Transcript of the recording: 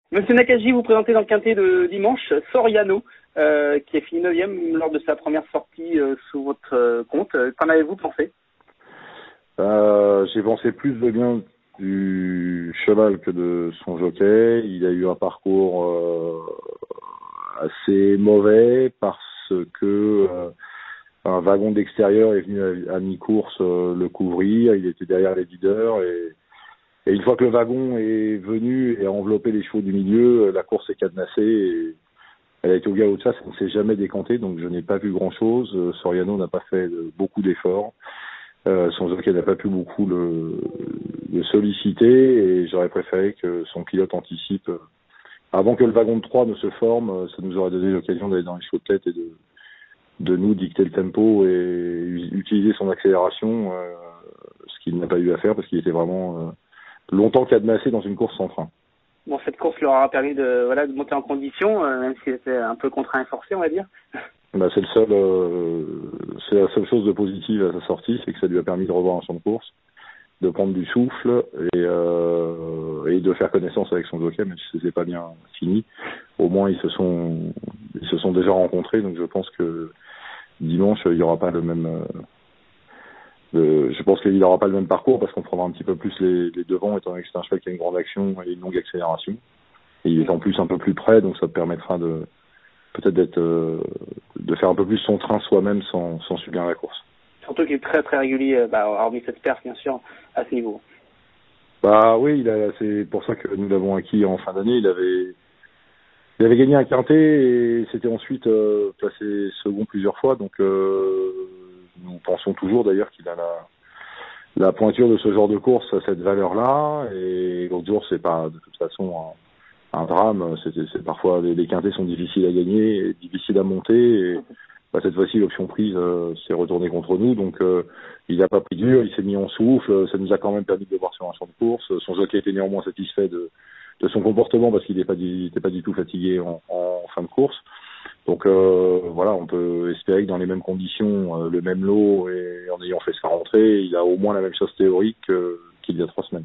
Monsieur Nakagi, vous présentez dans le quintet de dimanche Soriano, qui est fini 9e lors de sa première sortie sous votre compte. Qu'en avez-vous pensé? J'ai pensé plus de bien du cheval que de son jockey. Il a eu un parcours assez mauvais parce que un wagon d'extérieur est venu à mi-course le couvrir. Il était derrière les leaders et une fois que le wagon est venu et a enveloppé les chevaux du milieu, la course est cadenassée et elle a été au galop de ça ne s'est jamais décanté, donc je n'ai pas vu grand-chose. Soriano n'a pas fait beaucoup d'efforts. Son jockey n'a pas pu beaucoup le solliciter et j'aurais préféré que son pilote anticipe avant que le wagon de 3 ne se forme. Ça nous aurait donné l'occasion d'aller dans les chevaux de tête et de nous dicter le tempo et utiliser son accélération, ce qu'il n'a pas eu à faire parce qu'il était vraiment longtemps cadenassé dans une course sans frein. Bon, cette course leur aura permis de monter en condition, même si c'était un peu contraint et forcé, on va dire. Bah, c'est la seule chose de positive à sa sortie, c'est que ça lui a permis de revoir un champ de course, de prendre du souffle et de faire connaissance avec son jockey, même si c'était pas bien fini. Au moins ils se sont déjà rencontrés, donc je pense que dimanche il y aura pas le même je pense qu'il n'aura pas le même parcours parce qu'on prendra un petit peu plus les devants étant donné que c'est un cheval qui a une grande action et une longue accélération. Et il est en plus un peu plus près, donc ça permettra peut-être de faire un peu plus son train soi-même sans subir la course. Surtout qu'il est très très régulier, hormis cette perte bien sûr, à ce niveau. Bah oui, c'est pour ça que nous l'avons acquis en fin d'année. Il avait gagné un quintet et s'était ensuite placé second plusieurs fois, donc nous pensons toujours d'ailleurs qu'il a la pointure de ce genre de course à cette valeur-là, et l'autre jour c'est pas de toute façon un drame, c'est parfois les quintets sont difficiles à gagner et difficiles à monter, et cette fois-ci l'option prise s'est retournée contre nous, donc il n'a pas pris dur, il s'est mis en souffle, ça nous a quand même permis de le voir sur un champ de course. Son jockey était néanmoins satisfait de son comportement parce qu'il n'était pas du tout fatigué en fin de course. Donc voilà, on peut espérer que dans les mêmes conditions, le même lot, et en ayant fait sa rentrée, il a au moins la même chose théorique qu'il y a 3 semaines.